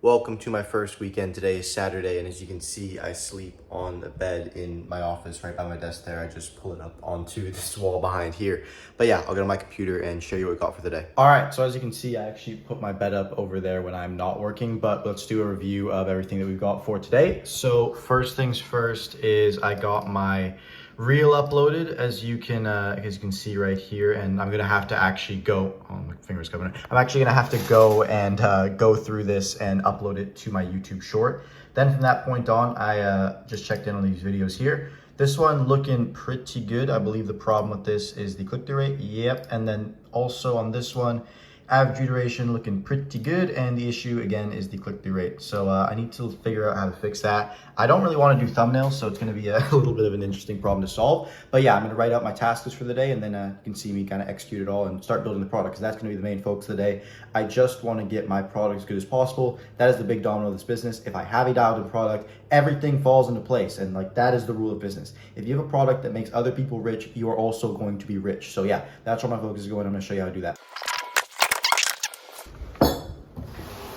Welcome to my first weekend. Today is Saturday, and as you can see, I sleep on the bed in my office right by my desk there. I just pull it up onto this wall behind here. But yeah, I'll get on my computer and show you what we got for the day. All right, so as you can see, I actually put my bed up over there when I'm not working, but let's do a review of everything that we've got for today. So first things first is I got my reel uploaded, as you can see right here, and I'm gonna have to actually go, oh, my finger's covering it. I'm actually gonna have to go and go through this and upload it to my YouTube short. Then from that point on, I just checked in on these videos here. This one looking pretty good. I believe the problem with this is the click-through rate. Yep, and then also on this one, average view duration looking pretty good, and the issue again is the click-through rate. So I need to figure out how to fix that. I don't really want to do thumbnails, so it's going to be a little bit of an interesting problem to solve. But yeah, I'm going to write out my task list for the day, and then you can see me kind of execute it all and start building the product, because that's going to be the main focus of the day. I just want to get my product as good as possible. That is the big domino of this business. If I have a dialed in product, everything falls into place, and like that is the rule of business. If you have a product that makes other people rich, you are also going to be rich. So yeah, that's where my focus is going. I'm going to show you how to do that.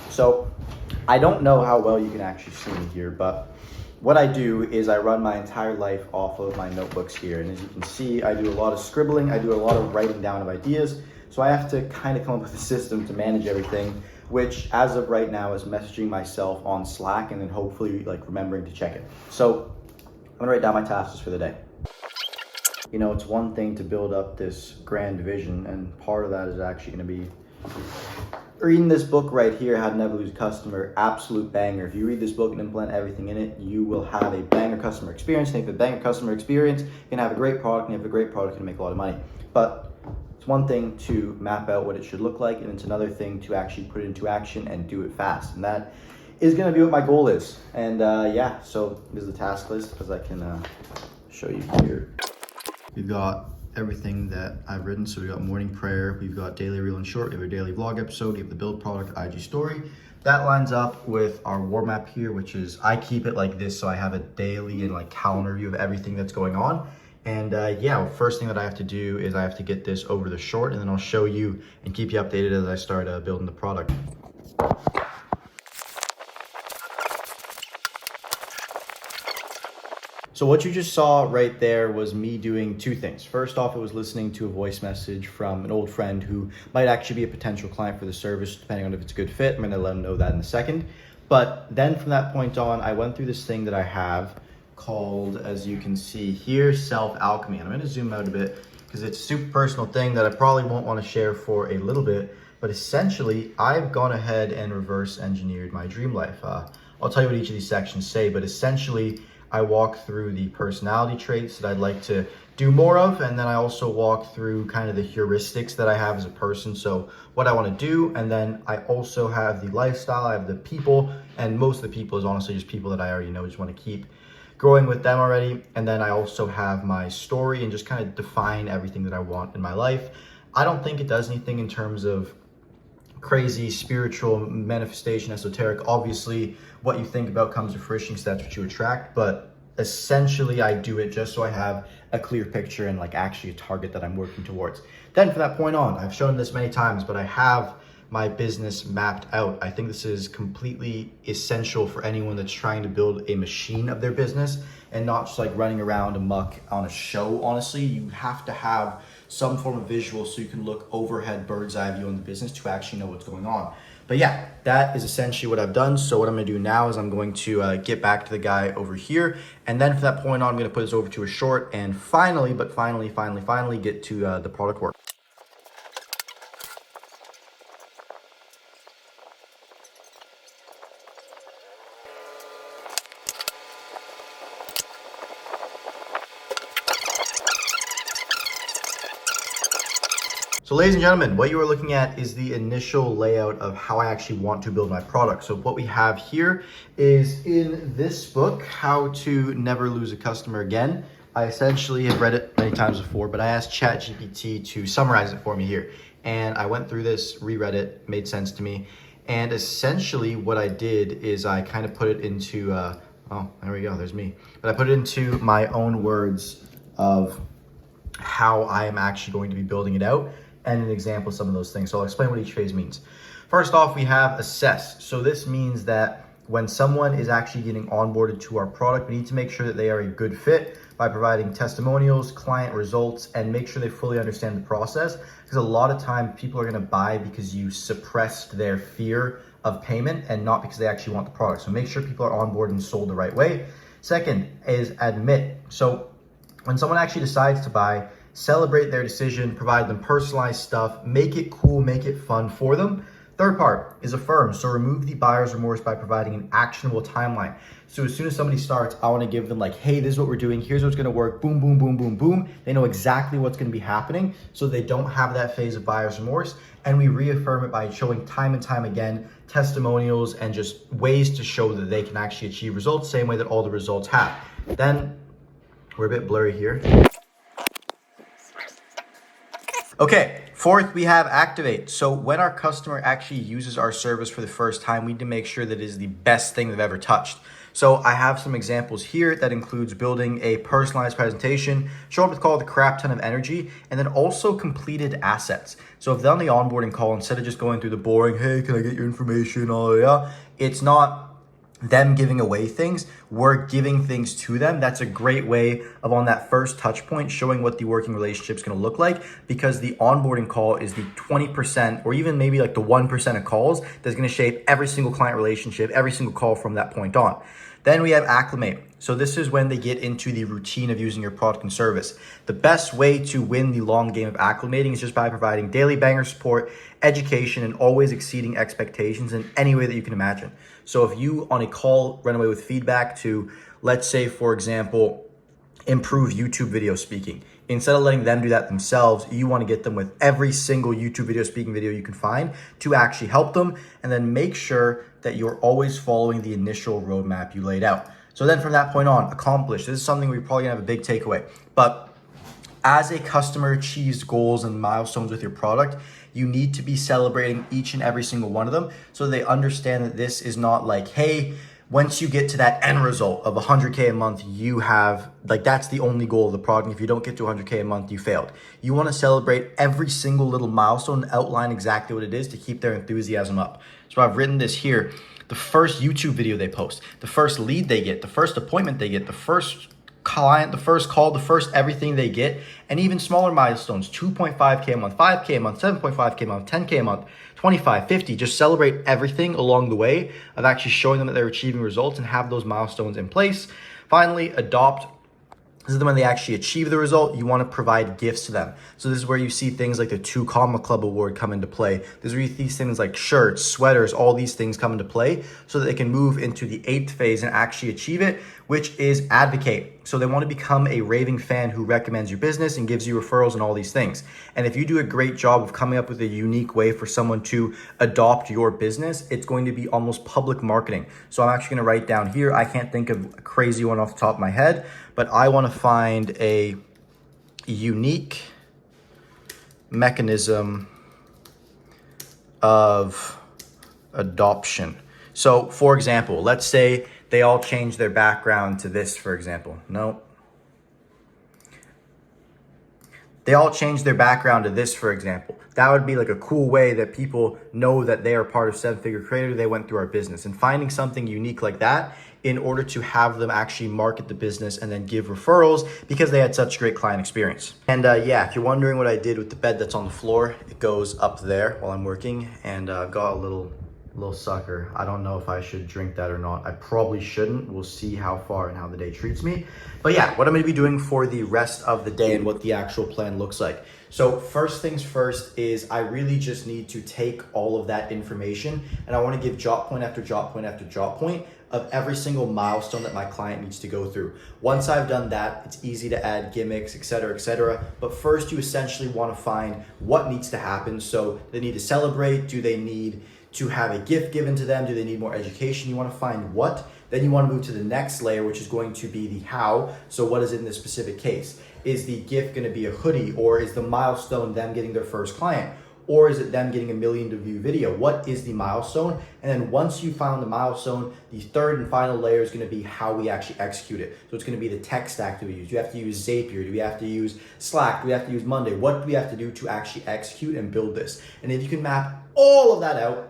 So I don't know how well you can actually see me here, but what I do is I run my entire life off of my notebooks here. And as you can see, I do a lot of scribbling. I do a lot of writing down of ideas. So I have to kind of come up with a system to manage everything, which as of right now is messaging myself on Slack and then hopefully like remembering to check it. So I'm gonna write down my tasks for the day. You know, it's one thing to build up this grand vision, and part of that is actually gonna be reading this book right here, How to Never Lose a Customer. Absolute banger. If you read this book and implement everything in it, you will have a banger customer experience. And if you have a banger customer experience, you can have a great product, and if you have a great product, you can make a lot of money. But it's one thing to map out what it should look like, and it's another thing to actually put it into action and do it fast. And that is going to be what my goal is. And yeah, so this is the task list, because I can show you here. We've got everything that I've written. So we got morning prayer, we've got daily reel and short, we have a daily vlog episode, we have the build product IG story. That lines up with our war map here, which is, I keep it like this, so I have a daily and like calendar view of everything that's going on. And yeah, first thing that I have to do is I have to get this over the short, and then I'll show you and keep you updated as I start building the product. So what you just saw right there was me doing two things. First off, it was listening to a voice message from an old friend who might actually be a potential client for the service, depending on if it's a good fit. I'm gonna let him know that in a second. But then from that point on, I went through this thing that I have called, as you can see here, Self-Alchemy. And I'm gonna zoom out a bit because it's a super personal thing that I probably won't wanna share for a little bit. But essentially, I've gone ahead and reverse engineered my dream life. I'll tell you what each of these sections say, but essentially, I walk through the personality traits that I'd like to do more of, and then I also walk through kind of the heuristics that I have as a person, so what I want to do, and then I also have the lifestyle, I have the people, and most of the people is honestly just people that I already know, just want to keep growing with them already, and then I also have my story and just kind of define everything that I want in my life. I don't think it does anything in terms of crazy spiritual manifestation, esoteric. Obviously what you think about comes to fruition, so that's what you attract, but essentially I do it just so I have a clear picture and like actually a target that I'm working towards. Then from that point on, I've shown this many times, but I have my business mapped out. I think this is completely essential for anyone that's trying to build a machine of their business and not just like running around amok on a show. Honestly, you have to have some form of visual so you can look overhead bird's eye view on the business to actually know what's going on. But yeah, that is essentially what I've done. So what I'm gonna do now is I'm going to get back to the guy over here. And then from that point on, I'm gonna put this over to a short and finally get to the product work. So ladies and gentlemen, what you are looking at is the initial layout of how I actually want to build my product. So what we have here is in this book, How to Never Lose a Customer Again. I essentially have read it many times before, but I asked ChatGPT to summarize it for me here. And I went through this, reread it, made sense to me. And essentially what I did is I kind of put it into, oh, there we go, there's me. But I put it into my own words of how I am actually going to be building it out, and an example of some of those things. So I'll explain what each phase means. First off, we have assess. So this means that when someone is actually getting onboarded to our product, we need to make sure that they are a good fit by providing testimonials, client results, and make sure they fully understand the process. Because a lot of time people are gonna buy because you suppressed their fear of payment and not because they actually want the product. So make sure people are onboarded and sold the right way. Second is admit. So when someone actually decides to buy, celebrate their decision, provide them personalized stuff, make it cool, make it fun for them. Third part is affirm. So remove the buyer's remorse by providing an actionable timeline. So as soon as somebody starts, I want to give them like, hey, this is what we're doing. Here's what's going to work. Boom, boom, boom, boom, boom. They know exactly what's going to be happening. So they don't have that phase of buyer's remorse. And we reaffirm it by showing time and time again, testimonials and just ways to show that they can actually achieve results, same way that all the results have. Then we're a bit blurry here. Okay, fourth, we have activate. So when our customer actually uses our service for the first time, we need to make sure that it is the best thing they've ever touched. So I have some examples here that includes building a personalized presentation, show up with call with a crap ton of energy, and then also completed assets. So if they're on the onboarding call, instead of just going through the boring, hey, can I get your information? Oh yeah, it's not them giving away things, we're giving things to them. That's a great way of on that first touch point showing what the working relationship is going to look like, because the onboarding call is the 20% or even maybe like the 1% of calls that's going to shape every single client relationship, every single call from that point on. Then we have acclimate. So this is when they get into the routine of using your product and service. The best way to win the long game of acclimating is just by providing daily banger support, education, and always exceeding expectations in any way that you can imagine. So if you on a call run away with feedback to, let's say, for example, improve YouTube video speaking, instead of letting them do that themselves, you want to get them with every single YouTube video speaking video you can find to actually help them, and then make sure that you're always following the initial roadmap you laid out. So then from that point on, accomplish. This is something we're probably gonna have a big takeaway. But as a customer achieves goals and milestones with your product, you need to be celebrating each and every single one of them so they understand that this is not like, hey, once you get to that end result of 100K a month, you have, like, that's the only goal of the product. If you don't get to 100K a month, you failed. You want to celebrate every single little milestone and outline exactly what it is to keep their enthusiasm up. So I've written this here. The first YouTube video they post, the first lead they get, the first appointment they get, the first client, the first call, the first everything they get, and even smaller milestones, 2.5K a month, 5K a month, 7.5K a month, 10K a month, 25, 50, just celebrate everything along the way of actually showing them that they're achieving results and have those milestones in place. Finally, adopt. This is when they actually achieve the result. You want to provide gifts to them. So this is where you see things like the 2 Comma Club Award come into play. This is where you see things like shirts, sweaters, all these things come into play so that they can move into the 8th phase and actually achieve it, which is advocate. So they want to become a raving fan who recommends your business and gives you referrals and all these things. And if you do a great job of coming up with a unique way for someone to adopt your business, it's going to be almost public marketing. So I'm actually going to write down here. I can't think of a crazy one off the top of my head, but I want to find a unique mechanism of adoption. So for example, let's say they all change their background to this, for example. No. They all change their background to this, for example. That would be like a cool way that people know that they are part of 7-Figure Creator. They went through our business, and finding something unique like that in order to have them actually market the business and then give referrals because they had such great client experience. And yeah, if you're wondering what I did with the bed that's on the floor, it goes up there while I'm working, and I've got a little sucker. I don't know if I should drink that or not. I probably shouldn't. We'll see how far and how the day treats me. But yeah, what I'm gonna be doing for the rest of the day and what the actual plan looks like. So first things first is I really just need to take all of that information and I wanna give jot point after jot point after jot point of every single milestone that my client needs to go through. Once I've done that, it's easy to add gimmicks, et cetera, but first you essentially wanna find what needs to happen. So they need to celebrate, do they need to have a gift given to them? Do they need more education? You want to find what, then you want to move to the next layer, which is going to be the how. So what is it in this specific case? Is the gift going to be a hoodie, or is the milestone them getting their first client? Or is it them getting a 1 million view video? What is the milestone? And then once you found the milestone, the third and final layer is going to be how we actually execute it. So it's going to be the tech stack that we use. Do we have to use Zapier? Do we have to use Slack? Do we have to use Monday? What do we have to do to actually execute and build this? And if you can map all of that out,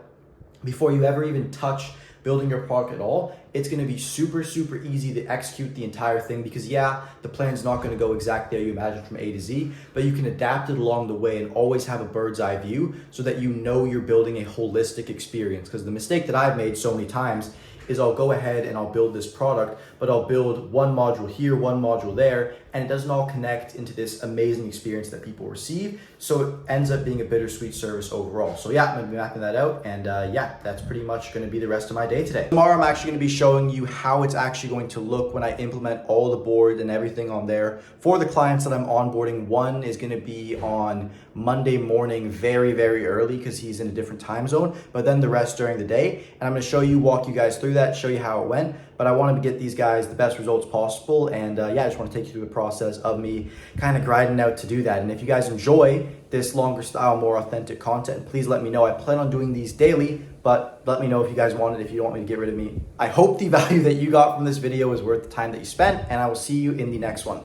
before you ever even touch building your product at all, it's going to be super, super easy to execute the entire thing because yeah, the plan's not going to go exactly how you imagine from A to Z, but you can adapt it along the way and always have a bird's eye view so that you know you're building a holistic experience. Because the mistake that I've made so many times is I'll go ahead and I'll build this product, but I'll build one module here, one module there, and it doesn't all connect into this amazing experience that people receive. So it ends up being a bittersweet service overall. So yeah, I'm gonna be mapping that out, and yeah, that's pretty much gonna be the rest of my day today. Tomorrow, I'm actually gonna be showing you how it's actually going to look when I implement all the board and everything on there for the clients that I'm onboarding. One is gonna be on Monday morning, very, very early because he's in a different time zone, but then the rest during the day. And I'm gonna show you, walk you guys through that, show you how it went. But I wanted to get these guys the best results possible. And yeah, I just want to take you through the process of me kind of grinding out to do that. And if you guys enjoy this longer style, more authentic content, please let me know. I plan on doing these daily, but let me know if you guys want it, if you don't want me to get rid of me. I hope the value that you got from this video is worth the time that you spent, and I will see you in the next one.